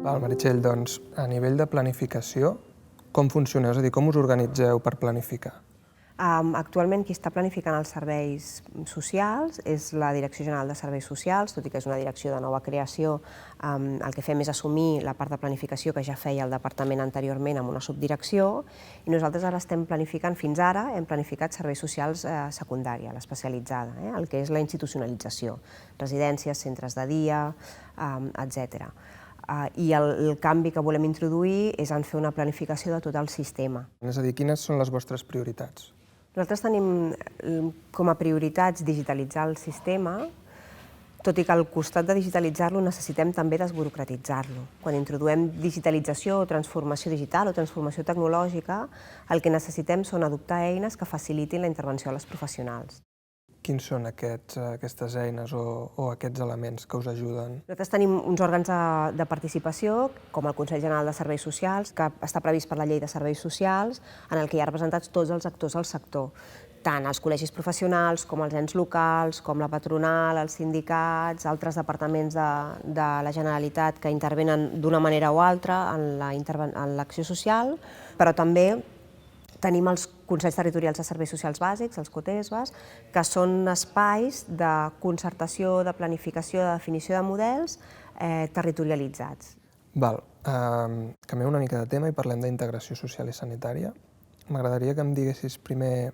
Val, Meritxell, doncs, a nivell de planificació, com funciona? És a dir, com us organitzeu per planificar? Actualment qui està planificant els serveis socials és la Direcció General de Serveis Socials, tot i que és una direcció de nova creació. El que fem és assumir la part de planificació que ja feia el departament anteriorment amb una subdirecció, i nosaltres ara estem planificant, fins ara hem planificat serveis socials secundària, l'especialitzada, el que és la institucionalització, residències, centres de dia, etc. I el canvi que volem introduir és en fer una planificació de tot el sistema. És a dir, quines són les vostres prioritats? Nosaltres tenim com a prioritats digitalitzar el sistema, tot i que al costat de digitalitzar-lo necessitem també desburocratitzar-lo. Quan introduïm digitalització o transformació digital o transformació tecnològica, el que necessitem són adoptar eines que facilitin la intervenció de les professionals. Quins són aquestes eines o aquests elements que us ajuden? Nosaltres tenim uns òrgans de participació, com el Consell General de Serveis Socials, que està previst per la Llei de Serveis Socials, en el que hi ha representats tots els actors del sector, tant els col·legis professionals com els ens locals, com la patronal, els sindicats, altres departaments de la Generalitat que intervenen d'una manera o altra en l'acció social, però també tenim els Consells Territorials de Serveis Socials Bàsics, els COTESBAs, que són espais de concertació, de planificació, de definició de models territorialitzats. Val, canviem una mica de tema i parlem d'integració social i sanitària. M'agradaria que em diguessis primer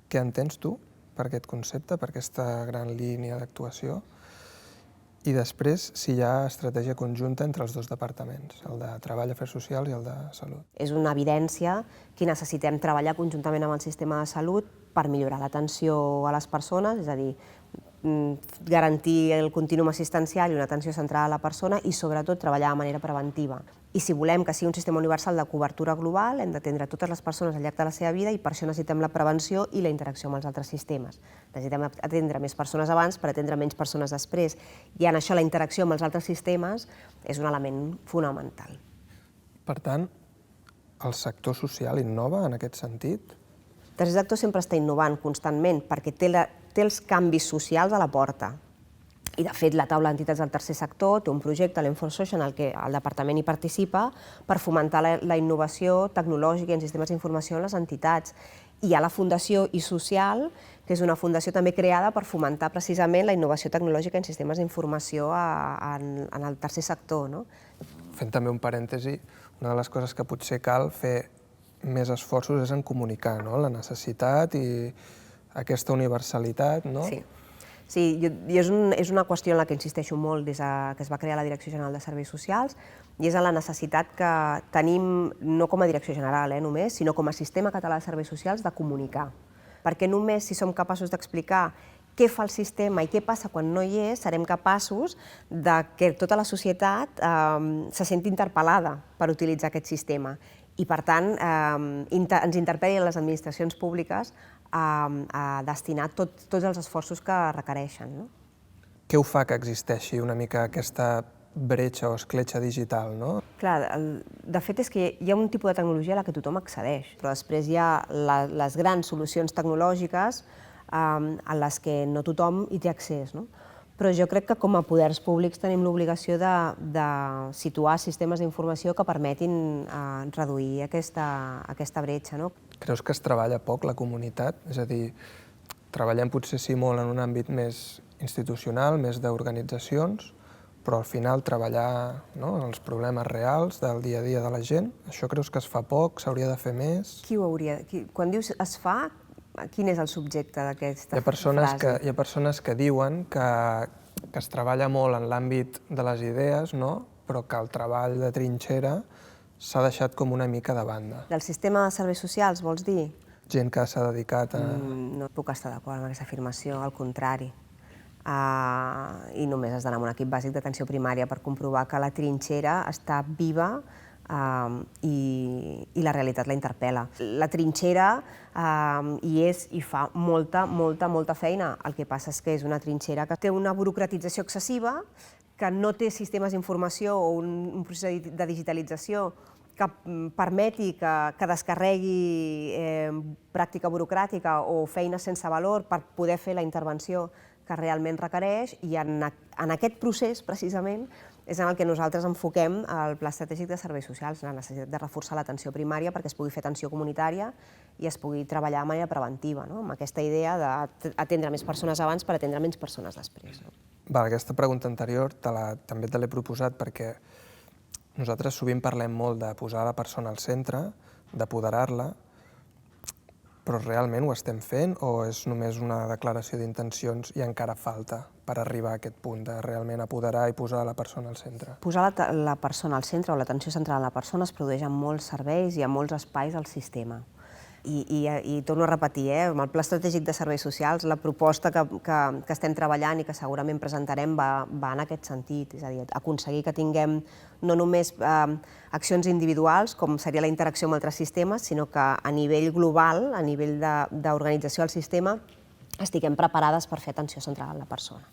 què entens tu per aquest concepte, per aquesta gran línia d'actuació, i després si hi ha estratègia conjunta entre els dos departaments, el de Treball, Afers Socials i el de Salut. És una evidència que necessitem treballar conjuntament amb el sistema de salut per millorar l'atenció a les persones, és a dir, garantir el contínuum assistencial i una atenció centrada a la persona i, sobretot, treballar de manera preventiva. I si volem que sigui un sistema universal de cobertura global, hem d'atendre totes les persones al llarg de la seva vida i per això necessitem la prevenció i la interacció amb els altres sistemes. Necessitem atendre més persones abans per atendre menys persones després. I en això la interacció amb els altres sistemes és un element fonamental. Per tant, el sector social innova en aquest sentit? El tercer sector sempre està innovant constantment perquè té els canvis socials a la porta. I, de fet, la taula d'entitats del tercer sector té un projecte, l'Enforce-Social, en el que el departament hi participa per fomentar la innovació tecnològica en sistemes d'informació en les entitats. Hi ha la Fundació i-Social, que és una fundació també creada per fomentar precisament la innovació tecnològica en sistemes d'informació en el tercer sector. Fent també un parèntesi, una de les coses que potser cal fer més esforços és en comunicar la necessitat i aquesta universalitat, no? Sí, i és una qüestió en la que insisteixo molt des que es va crear la Direcció General de Serveis Socials, i és en la necessitat que tenim, no com a Direcció General només, sinó com a Sistema Català de Serveis Socials, de comunicar. Perquè només si som capaços d'explicar què fa el sistema i què passa quan no hi és, serem capaços que tota la societat se senti interpel·lada per utilitzar aquest sistema. I, per tant, ens interpel·li a les administracions públiques a destinar tots els esforços que requereixen. Què ho fa que existeixi una mica aquesta bretxa o escletxa digital, no? Clar, de fet és que hi ha un tipus de tecnologia a la que tothom accedeix, però després hi ha les grans solucions tecnològiques a les que no tothom hi té accés. Però jo crec que com a poders públics tenim l'obligació de situar sistemes d'informació que permetin reduir aquesta bretxa. Creus que es treballa poc la comunitat? És a dir, treballem potser sí molt en un àmbit més institucional, més d'organitzacions, però al final treballar en els problemes reals del dia a dia de la gent, això creus que es fa poc, s'hauria de fer més? Qui ho hauria? Quan dius es fa, quin és el subjecte d'aquesta frase? Hi ha persones que diuen que es treballa molt en l'àmbit de les idees, però que el treball de trinxera s'ha deixat com una mica de banda. Del sistema de serveis socials, vols dir? Gent que s'ha dedicat a... No puc estar d'acord amb aquesta afirmació, al contrari. i només has d'anar amb un equip bàsic d'atenció primària per comprovar que la trinxera està viva i la realitat la interpel·la. La trinxera hi és i fa molta feina. El que passa és que és una trinxera que té una burocratització excessiva, que no té sistemes d'informació o un procés de digitalització que permeti que descarregui pràctica burocràtica o feina sense valor per poder fer la intervenció que realment requereix, i en aquest procés, precisament, és en el que nosaltres enfoquem el Pla Estratègic de Serveis Socials, la necessitat de reforçar l'atenció primària perquè es pugui fer atenció comunitària i es pugui treballar de manera preventiva, amb aquesta idea d'atendre més persones abans per atendre menys persones després. Aquesta pregunta anterior també te l'he proposat perquè nosaltres sovint parlem molt de posar la persona al centre, d'apoderar-la, però realment ho estem fent o és només una declaració d'intencions i encara falta per arribar a aquest punt de realment apoderar i posar la persona al centre? Posar la persona al centre o l'atenció central a la persona es produeix en molts serveis i en molts espais al sistema. I torno a repetir, amb el Pla Estratègic de Serveis Socials, la proposta que estem treballant i que segurament presentarem va en aquest sentit, és a dir, aconseguir que tinguem no només accions individuals, com seria la interacció amb altres sistemes, sinó que a nivell global, a nivell d'organització del sistema, estiguem preparades per fer atenció central a la persona.